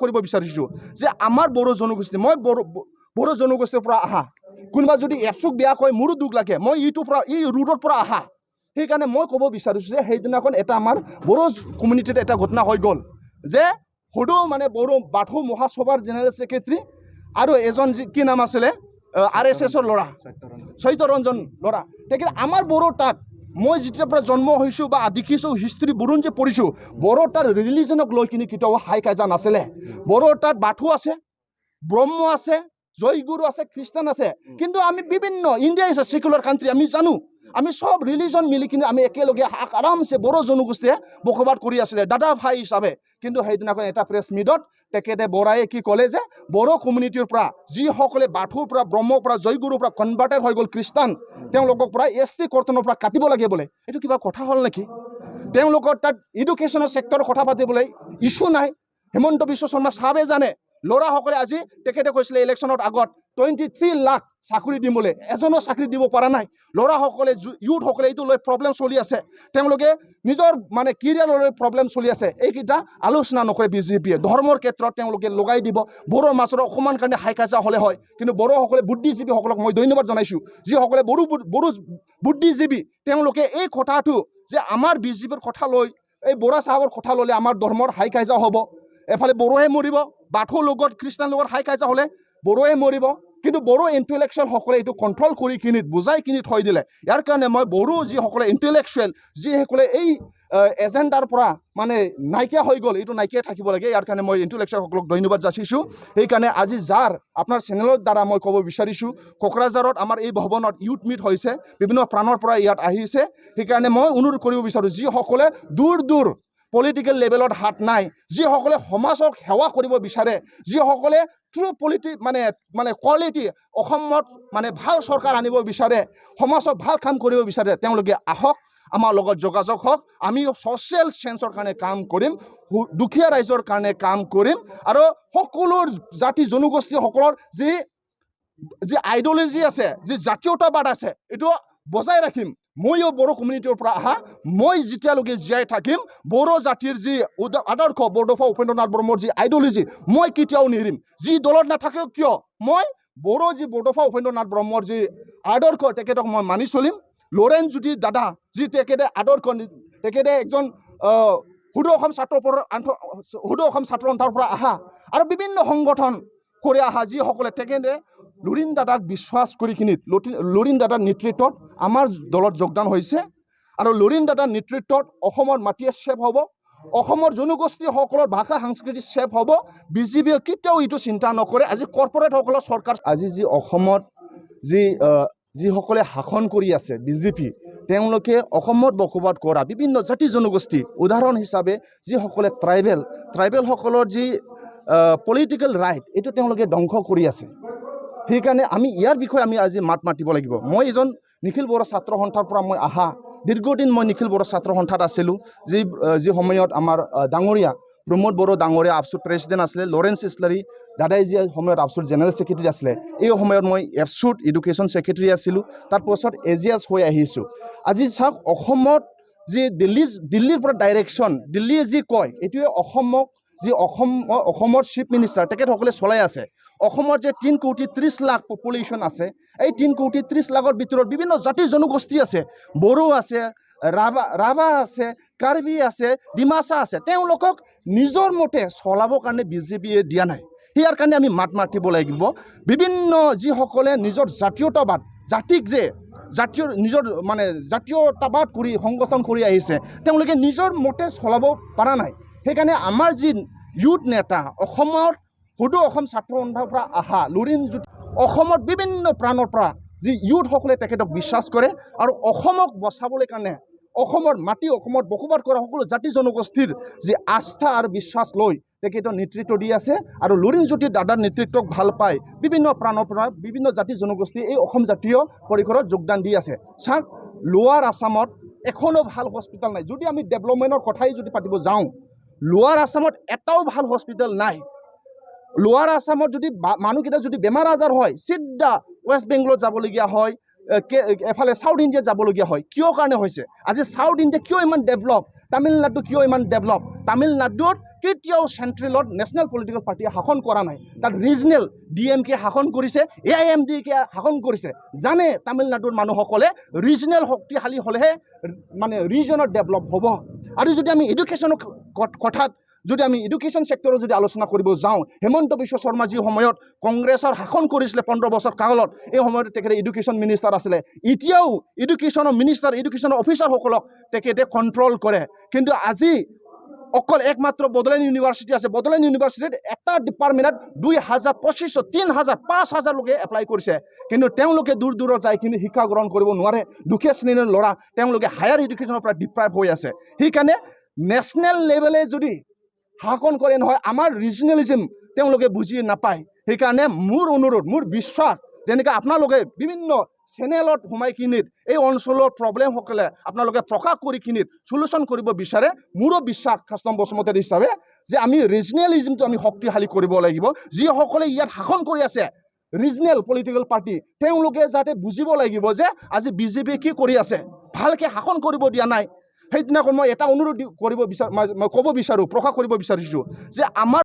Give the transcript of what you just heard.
কৰিব বিচাৰিছোঁ যে আমাৰ বড়ো জনগোষ্ঠী মই বড়ো জনগোষ্ঠীৰ পৰা আহা কোনোবা যদি এচুক বেয়া কয় মোৰো দুখ লাগে মই এই ৰুটৰ পৰা আহা সেইকাৰণে মই ক'ব বিচাৰিছোঁ যে সেইদিনাখন এটা আমাৰ বড়ো কমিউনিটিত এটা ঘটনা হৈ গ'ল যে সদৌ মানে বড়ো বাথৌ মহাসভাৰ জেনেৰেল ছেক্ৰেটাৰী আৰু এজন কি নাম আছিলে RSSৰ ল'ৰা চৈতৰঞ্জন ল'ৰা তেখেতে আমাৰ বড়ো তাত মই যেতিয়াৰ পৰা জন্ম হৈছোঁ বা দেখিছোঁ হিষ্ট্ৰী বুৰঞ্জী পঢ়িছোঁ বড়ো তাত ৰিলিজনক লৈ কিনে কেতিয়াও হাই কাজিয়া নাছিলে বড়ো তাত বাথৌ আছে ব্ৰহ্ম আছে জয়গুৰু আছে খ্ৰীষ্টান আছে কিন্তু আমি বিভিন্ন India is a secular country আমি জানো আমি সব ৰিলিজন মিলি কিনে আমি একেলগে আৰামছে বড়ো জনগোষ্ঠীয়ে বসবাস কৰি আছিলে দাদা ভাই হিচাপে কিন্তু সেইদিনাখন এটা প্ৰেছ মিটত তেখেতে বৰাই কি ক'লে যে বড়ো কমিউনিটিৰ পৰা যিসকলে বাথৌৰ পৰা ব্ৰহ্মৰ পৰা জয়গুৰুৰ পৰা কনভাৰ্টেড হৈ গ'ল খ্ৰীষ্টান তেওঁলোকক পৰা ST কৰ্তনৰ পৰা কাটিব লাগে বোলে এইটো কিবা কথা হ'ল নেকি তেওঁলোকৰ তাত এডুকেশ্যনৰ ছেক্টৰৰ কথা পাতিবলৈ ইছ্যু নাই হেমন্ত বিশ্ব শৰ্মা চাহাবে জানে ল'ৰাসকলে আজি তেখেতে কৈছিলে ইলেকশ্যনত আগত 23 লাখ চাকৰি দিম বোলে এজনো চাকৰি দিব পৰা নাই ল'ৰাসকলে ইউথসকলে এইটো লৈ প্ৰব্লেম চলি আছে তেওঁলোকে নিজৰ মানে কেৰিয়াৰৰ লৈ প্ৰব্লেম চলি আছে এইকেইটা আলোচনা নকৰে বিজেপিয়ে ধৰ্মৰ ক্ষেত্ৰত তেওঁলোকে লগাই দিব বড়োৰ মাজৰ অকণমান কাৰণে হাই কাজিয়া হ'লে হয় কিন্তু বড়োসকলে বুদ্ধিজীৱীসকলক মই ধন্যবাদ জনাইছোঁ যিসকলে বড়ো বুদ্ধিজীৱী তেওঁলোকে এই কথাটো যে আমাৰ বিজেপিৰ কথা লৈ এই বড়া চাহাবৰ কথা ল'লে আমাৰ ধৰ্মৰ হাই কাজিয়া হ'ব এফালে বড়োহে মৰিব বাথৌৰ লগত খ্ৰীষ্টান লগত হাই কাজিয়া হ'লে বড়োৱে মৰিব কিন্তু বড়ো ইণ্টেলেকচুৱেলসকলে এইটো কণ্ট্ৰল কৰি কিনি বুজাই কিনি থৈ দিলে ইয়াৰ কাৰণে মই বড়ো যিসকলে ইণ্টেলেকচুৱেল যিসকলে এই এজেণ্ডাৰ পৰা মানে নাইকিয়া হৈ গ'ল এইটো নাইকিয়া থাকিব লাগে ইয়াৰ কাৰণে মই ইণ্টেলেকচুৱেলসকলক ধন্যবাদ যাচিছোঁ সেইকাৰণে আজি যাৰ আপোনাৰ চেনেলৰ দ্বাৰা মই ক'ব বিচাৰিছোঁ কোকৰাঝাৰত আমাৰ এই ভৱনত ইউথ মিট হৈছে বিভিন্ন প্ৰাণৰ পৰা ইয়াত আহিছে সেইকাৰণে মই অনুৰোধ কৰিব বিচাৰোঁ যিসকলে দূৰ পলিটিকেল লেভেলত হাত নাই যিসকলে সমাজক সেৱা কৰিব বিচাৰে যিসকলে ট্ৰু মানে কোৱালিটি অসমত মানে ভাল চৰকাৰ আনিব বিচাৰে সমাজক ভাল কাম কৰিব বিচাৰে তেওঁলোকে আহক আমাৰ লগত যোগাযোগ হওক আমি ছ'চিয়েল চেঞ্জৰ কাৰণে কাম কৰিম দুখীয়া ৰাইজৰ কাৰণে কাম কৰিম আৰু সকলো জাতি জনগোষ্ঠীসকলৰ যি আইডিঅলজি আছে যি জাতীয়তাবাদ আছে এইটো বজাই ৰাখিম ময়ো বড়ো কমিউনিটিৰ পৰা আহা মই যেতিয়ালৈকে জীয়াই থাকিম বড়ো জাতিৰ যি আদৰ্শ বৰদফা উপেন্দ্ৰনাথ ব্ৰহ্মৰ যি আইডিঅলজি মই কেতিয়াও নেৰিম যি দলত নাথাকে কিয় মই বড়ো যি বৰদফা উপেন্দ্ৰনাথ ব্ৰহ্মৰ যি আদৰ্শ তেখেতক মই মানি চলিম লৰেণ জ্যোতি দাদা যি তেখেতে আদৰ্শ তেখেতে একজন সুদূৰ অসম ছাত্ৰ সন্থাৰ পৰা আহা আৰু বিভিন্ন সংগঠন কৰি আহা যিসকলে তেখেতে লুৰিণ দাদাক বিশ্বাস কৰি কিনি লুৰিণ দাদাৰ নেতৃত্বত আমাৰ দলত যোগদান হৈছে আৰু লুৰিণ দাদাৰ নেতৃত্বত অসমৰ মাটিয়ে ছেভ হ'ব অসমৰ জনগোষ্ঠীসকলৰ ভাষা সংস্কৃতি ছেভ হ'ব বিজেপিয়ে কেতিয়াও এইটো চিন্তা নকৰে আজি কৰ্পৰেটসকলৰ চৰকাৰ আজি যি অসমত যিসকলে শাসন কৰি আছে বিজেপি তেওঁলোকে অসমত বসবাস কৰা বিভিন্ন জাতি জনগোষ্ঠী উদাহৰণ হিচাপে যিসকলে ট্ৰাইবেলসকলৰ যি পলিটিকেল ৰাইট এইটো তেওঁলোকে ধ্বংস কৰি আছে সেইকাৰণে আমি ইয়াৰ বিষয়ে আমি আজি মাত মাতিব লাগিব মই এজন নিখিল বড়ো ছাত্ৰ সন্থাৰ পৰা মই আহা দীৰ্ঘদিন মই নিখিল বড়ো ছাত্ৰ সন্থাত আছিলোঁ যি সময়ত আমাৰ ডাঙৰীয়া প্ৰমোদ বড়ো ডাঙৰীয়া ABSUৰ প্ৰেছিডেণ্ট আছিলে লৰেন্স ইছলাৰী দাদাই যি সময়ত ABSUৰ জেনেৰেল ছেক্ৰেটাৰী আছিলে এই সময়ত মই ABSUৰ এডুকেশ্যন ছেক্ৰেটাৰী আছিলোঁ তাৰপাছত AGS হৈ আহিছোঁ আজি চাওক অসমত যি দিল্লীৰ পৰা ডাইৰেকশ্যন দিল্লীয়ে যি কয় এইটোৱে অসমৰ চিফ মিনিষ্টাৰ তেখেতসকলে চলাই আছে অসমৰ যে 3 কোটি 30 লাখ পপুলেশ্যন আছে এই 3 কোটি 30 লাখৰ ভিতৰত বিভিন্ন জাতি জনগোষ্ঠী আছে বড়ো আছে ৰাভা আছে কাৰ্বি আছে ডিমাচা আছে তেওঁলোকক নিজৰ মতে চলাবৰ কাৰণে বিজেপিয়ে দিয়া নাই ইয়াৰ কাৰণে আমি মাত মাতিব লাগিব বিভিন্ন যিসকলে নিজৰ জাতীয়তাবাদ জাতিক যে নিজৰ মানে জাতীয়তাবাদ কৰি সংগঠন কৰি আহিছে তেওঁলোকে নিজৰ মতে চলাব পৰা নাই সেইকাৰণে আমাৰ যি ইউথ নেতা অসমৰ সদৌ অসম ছাত্ৰ সন্থাৰ পৰা আহা লুৰিণ জ্যোতি অসমৰ বিভিন্ন প্ৰাণৰ পৰা যি ইউথসকলে তেখেতক বিশ্বাস কৰে আৰু অসমক বচাবলৈ কাৰণে অসমৰ মাটি অসমত বসবাস কৰা সকলো জাতি জনগোষ্ঠীৰ যি আস্থা আৰু বিশ্বাস লৈ তেখেতৰ নেতৃত্ব দি আছে আৰু লুৰিণ জ্যোতি দাদাৰ নেতৃত্বক ভাল পাই বিভিন্ন প্ৰাণৰ পৰা বিভিন্ন জাতি জনগোষ্ঠী এই অসম জাতীয় পৰিসৰত যোগদান দি আছে চাওক লোৱাৰ আসামত এখনো ভাল হস্পিটেল নাই যদি আমি ডেভেলপমেণ্টৰ কথাই যদি পাতিব যাওঁ লোৱাৰ আসামত এটাও ভাল হস্পিটেল নাই লোৱাৰ আসামত যদি মানুহকেইটা যদি বেমাৰ আজাৰ হয় চিধা ৱেষ্ট বেংগলত যাবলগীয়া হয় এফালে সাউথ ইণ্ডিয়াত যাবলগীয়া হয় কিয় কাৰণে হৈছে আজি সাউথ ইণ্ডিয়া কিয় ইমান ডেভেলপ তামিলনাডু কিয় ইমান ডেভেলপ তামিলনাডুত কেতিয়াও চেণ্ট্ৰেলত নেশ্যনেল পলিটিকেল পাৰ্টিয়ে শাসন কৰা নাই তাত ৰিজনেল DMK শাসন কৰিছে AIMDK শাসন কৰিছে জানে তামিলনাডুৰ মানুহসকলে ৰিজনেল শক্তিশালী হ'লেহে মানে ৰিজনৰ ডেভেলপ হ'ব আৰু যদি আমি এডুকেশ্যনৰ কথাত যদি আমি এডুকেশ্যন সেক্টৰৰ যদি আলোচনা কৰিব যাওঁ হেমন্ত বিশ্ব শৰ্মা যি সময়ত কংগ্ৰেছৰ শাসন কৰিছিলে 15 বছৰ কালত এই সময়ত তেখেতে এডুকেশ্যন মিনিষ্টাৰ আছিলে এতিয়াও এডুকেশ্যনৰ মিনিষ্টাৰ এডুকেশ্যনৰ অফিচাৰসকলক তেখেতে কণ্ট্ৰল কৰে কিন্তু আজি অকল একমাত্ৰ বড়োলেণ্ড ইউনিভাৰ্চিটি আছে বড়োলেণ্ড ইউনিভাৰ্চিটিত এটা ডিপাৰ্টমেণ্টত 2025 3000 5000 লোকে এপ্লাই কৰিছে কিন্তু তেওঁলোকে দূৰ দূৰত যাই কিনে শিক্ষা গ্ৰহণ কৰিব নোৱাৰে দুখীয়া শ্ৰেণীৰ ল'ৰা তেওঁলোকে হায়াৰ এডুকেশ্যনৰ পৰা ডিপ্ৰাইভ হৈ আছে সেইকাৰণে নেশ্যনেল লেভেলে যদি শাসন কৰে নহয় আমাৰ ৰিজনেলিজম তেওঁলোকে বুজি নাপায় সেইকাৰণে মোৰ অনুৰোধ মোৰ বিশ্বাস যেনেকৈ আপোনালোকে বিভিন্ন চেনেলত সোমাই কিনিত এই অঞ্চলৰ প্ৰব্লেম সকলে আপোনালোকে প্ৰকাশ কৰি কিনিত সলিউশন কৰিব বিচাৰে মোৰো বিশ্বাস কাষ্টম বসুমতাৰী হিচাপে যে আমি ৰিজনেলিজমটো আমি শক্তিশালী কৰিব লাগিব যিসকলে ইয়াত শাসন কৰি আছে ৰিজনেল পলিটিকেল পাৰ্টি তেওঁলোকে যাতে বুজিব লাগিব যে আজি বিজেপি কি কৰি আছে ভালকে শাসন কৰিব দিয়া নাই সেইদিনাখন মই এটা অনুৰোধ কৰিব বিচাৰো মই ক'ব বিচাৰো প্ৰকাশ কৰিব বিচাৰিছো যে আমাৰ